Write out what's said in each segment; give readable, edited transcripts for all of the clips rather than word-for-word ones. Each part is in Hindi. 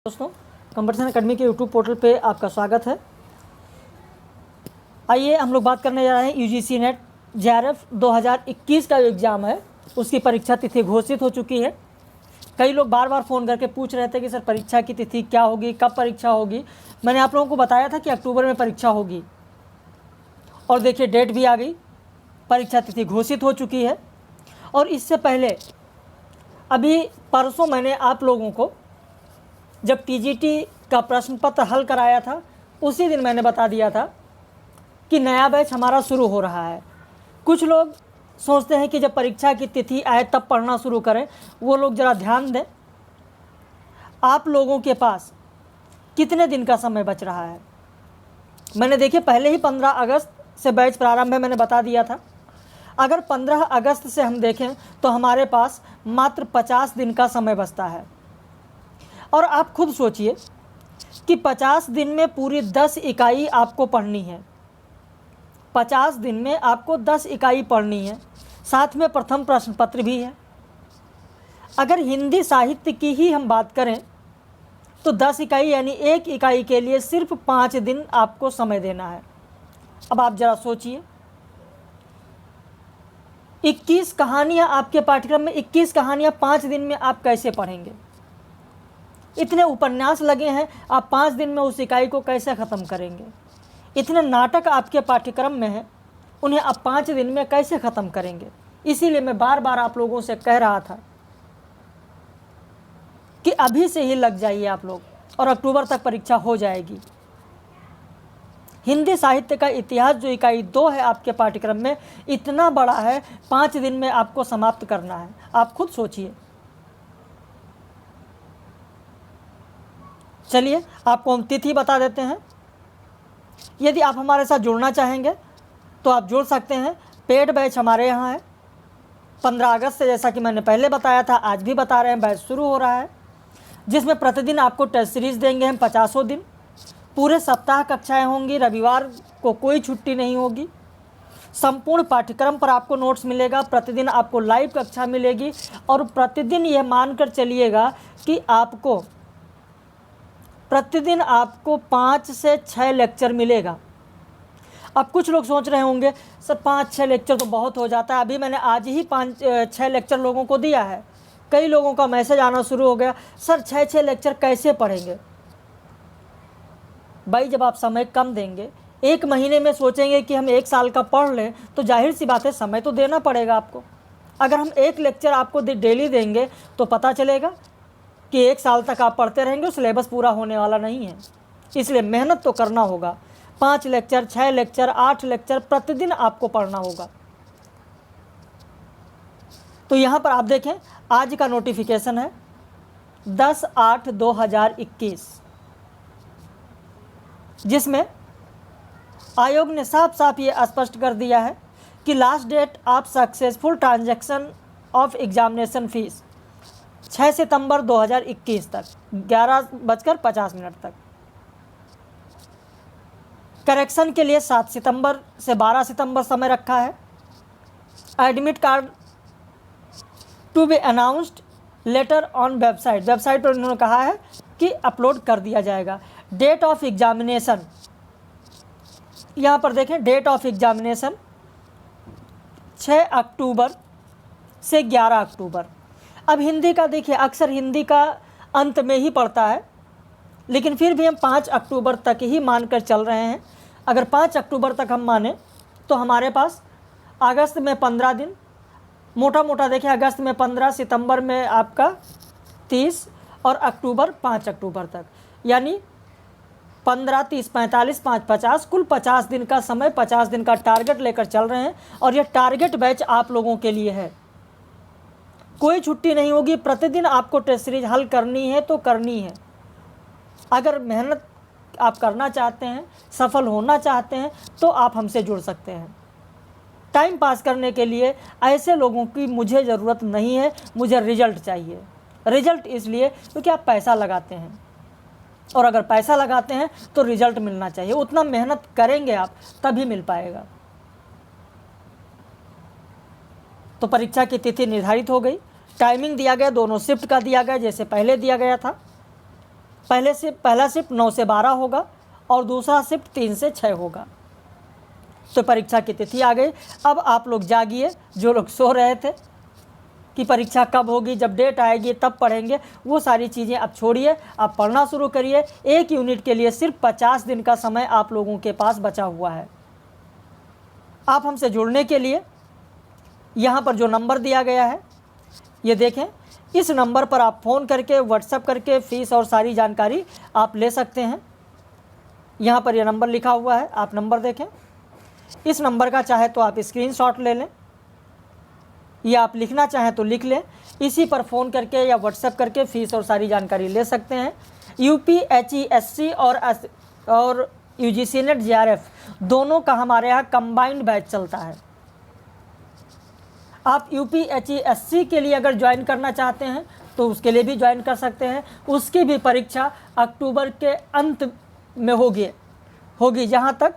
दोस्तों, कंपटीशन एकेडमी के यूट्यूब पोर्टल पे आपका स्वागत है। आइए हम लोग बात करने जा रहे हैं यूजीसी नेट जेआरएफ 2021 का जो एग्ज़ाम है उसकी परीक्षा तिथि घोषित हो चुकी है। कई लोग बार बार फ़ोन करके पूछ रहे थे कि सर परीक्षा की तिथि क्या होगी, कब परीक्षा होगी। मैंने आप लोगों को बताया था कि अक्टूबर में परीक्षा होगी और देखिए डेट भी आ गई, परीक्षा तिथि घोषित हो चुकी है। और इससे पहले अभी परसों मैंने आप लोगों को जब टीजीटी का प्रश्न पत्र हल कराया था उसी दिन मैंने बता दिया था कि नया बैच हमारा शुरू हो रहा है। कुछ लोग सोचते हैं कि जब परीक्षा की तिथि आए तब पढ़ना शुरू करें, वो लोग ज़रा ध्यान दें। आप लोगों के पास कितने दिन का समय बच रहा है? मैंने देखिए पहले ही 15 अगस्त से बैच प्रारंभ है, मैंने बता दिया था। अगर 15 अगस्त से हम देखें तो हमारे पास मात्र 50 दिन का समय बचता है। और आप खुद सोचिए कि 50 दिन में पूरी 10 इकाई आपको पढ़नी है। 50 दिन में आपको 10 इकाई पढ़नी है, साथ में प्रथम प्रश्न पत्र भी है। अगर हिंदी साहित्य की ही हम बात करें तो 10 इकाई यानी एक इकाई के लिए सिर्फ 5 दिन आपको समय देना है। अब आप ज़रा सोचिए, 21 कहानियाँ आपके पाठ्यक्रम में, 21 कहानियाँ 5 दिन में आप कैसे पढ़ेंगे? इतने उपन्यास लगे हैं, आप 5 दिन में उस इकाई को कैसे ख़त्म करेंगे? इतने नाटक आपके पाठ्यक्रम में हैं, उन्हें आप 5 दिन में कैसे ख़त्म करेंगे? इसीलिए मैं बार बार आप लोगों से कह रहा था कि अभी से ही लग जाइए आप लोग, और अक्टूबर तक परीक्षा हो जाएगी। हिंदी साहित्य का इतिहास जो इकाई 2 है आपके पाठ्यक्रम में, इतना बड़ा है, 5 दिन में आपको समाप्त करना है। आप खुद सोचिए। चलिए आपको हम तिथि बता देते हैं। यदि आप हमारे साथ जुड़ना चाहेंगे तो आप जुड़ सकते हैं। पेड बैच हमारे यहाँ है 15 अगस्त से, जैसा कि मैंने पहले बताया था, आज भी बता रहे हैं, बैच शुरू हो रहा है, जिसमें प्रतिदिन आपको टेस्ट सीरीज़ देंगे हम 50 दिन। पूरे सप्ताह कक्षाएं होंगी, रविवार को कोई छुट्टी नहीं होगी। संपूर्ण पाठ्यक्रम पर आपको नोट्स मिलेगा, प्रतिदिन आपको लाइव कक्षा मिलेगी, और प्रतिदिन यह मानकर चलिएगा कि प्रतिदिन आपको 5 से 6 लेक्चर मिलेगा। अब कुछ लोग सोच रहे होंगे सर 5-6 लेक्चर तो बहुत हो जाता है, अभी मैंने आज ही 5-6 लेक्चर लोगों को दिया है। कई लोगों का मैसेज आना शुरू हो गया, सर 6-6 लेक्चर कैसे पढ़ेंगे? भाई जब आप समय कम देंगे, एक महीने में सोचेंगे कि हम 1 साल का पढ़ लें, तो जाहिर सी बात है समय तो देना पड़ेगा आपको। अगर हम 1 लेक्चर आपको डेली देंगे तो पता चलेगा कि 1 साल तक आप पढ़ते रहेंगे, सिलेबस पूरा होने वाला नहीं है। इसलिए मेहनत तो करना होगा। 5 लेक्चर, 6 लेक्चर, 8 लेक्चर प्रतिदिन आपको पढ़ना होगा। तो यहाँ पर आप देखें, आज का नोटिफिकेशन है 10/8/2021, जिसमें आयोग ने साफ साफ ये स्पष्ट कर दिया है कि last date of successful transaction of examination fees 6 सितंबर 2021 तक 11:50 तक। करेक्शन के लिए 7 सितंबर से 12 सितंबर समय रखा है। Admit card to be announced later on website पर उन्होंने कहा है कि अपलोड कर दिया जाएगा। डेट ऑफ एग्जामिनेशन, यहाँ पर देखें, डेट ऑफ एग्जामिनेशन 6 अक्टूबर से 11 अक्टूबर। अब हिंदी का देखिए, अक्सर हिंदी का अंत में ही पड़ता है, लेकिन फिर भी हम 5 अक्टूबर तक ही मानकर चल रहे हैं। अगर 5 अक्टूबर तक हम माने तो हमारे पास अगस्त में 15 दिन, मोटा मोटा देखें, अगस्त में 15, सितंबर में आपका 30 और अक्टूबर 5 अक्टूबर तक, यानी 15, 30, 45, 5, 50, कुल 50 दिन का समय, 50 दिन का टारगेट लेकर चल रहे हैं। और यह टारगेट बैच आप लोगों के लिए है, कोई छुट्टी नहीं होगी। प्रतिदिन आपको टेस्ट सीरीज हल करनी है तो करनी है। अगर मेहनत आप करना चाहते हैं, सफल होना चाहते हैं, तो आप हमसे जुड़ सकते हैं। टाइम पास करने के लिए ऐसे लोगों की मुझे ज़रूरत नहीं है, मुझे रिजल्ट चाहिए। रिजल्ट इसलिए क्योंकि आप पैसा लगाते हैं, और अगर पैसा लगाते हैं तो रिजल्ट मिलना चाहिए। उतना मेहनत करेंगे आप तभी मिल पाएगा। तो परीक्षा की तिथि निर्धारित हो गई, टाइमिंग दिया गया, दोनों शिफ्ट का दिया गया जैसे पहले दिया गया था। पहला शिफ्ट 9 से 12 होगा और दूसरा शिफ्ट 3 से 6 होगा। तो परीक्षा की तिथि आ गई। अब आप लोग जागिए, जो लोग सो रहे थे कि परीक्षा कब होगी, जब डेट आएगी तब पढ़ेंगे, वो सारी चीज़ें अब छोड़िए, आप पढ़ना शुरू करिए। एक यूनिट के लिए सिर्फ 50 दिन का समय आप लोगों के पास बचा हुआ है। आप हमसे जुड़ने के लिए यहाँ पर जो नंबर दिया गया है ये देखें, इस नंबर पर आप फ़ोन करके, व्हाट्सएप करके फ़ीस और सारी जानकारी आप ले सकते हैं। यहाँ पर यह नंबर लिखा हुआ है, आप नंबर देखें। इस नंबर का चाहे तो आप स्क्रीनशॉट ले लें या आप लिखना चाहें तो लिख लें। इसी पर फ़ोन करके या व्हाट्सएप करके फ़ीस और सारी जानकारी ले सकते हैं। UPHESC और UGC नेट JRF दोनों का हमारे यहाँ कंबाइंड बैच चलता है। आप UPHESC के लिए अगर ज्वाइन करना चाहते हैं तो उसके लिए भी ज्वाइन कर सकते हैं। उसकी भी परीक्षा अक्टूबर के अंत में होगी। जहाँ तक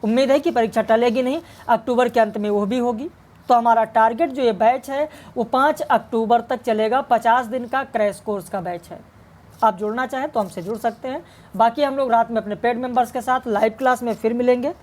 उम्मीद है कि परीक्षा टलेगी नहीं, अक्टूबर के अंत में वो भी होगी। तो हमारा टारगेट जो ये बैच है वो 5 अक्टूबर तक चलेगा। 50 दिन का क्रैश कोर्स का बैच है। आप जुड़ना चाहें तो हमसे जुड़ सकते हैं। बाकी हम लोग रात में अपने पेड मेंबर्स के साथ लाइव क्लास में फिर मिलेंगे।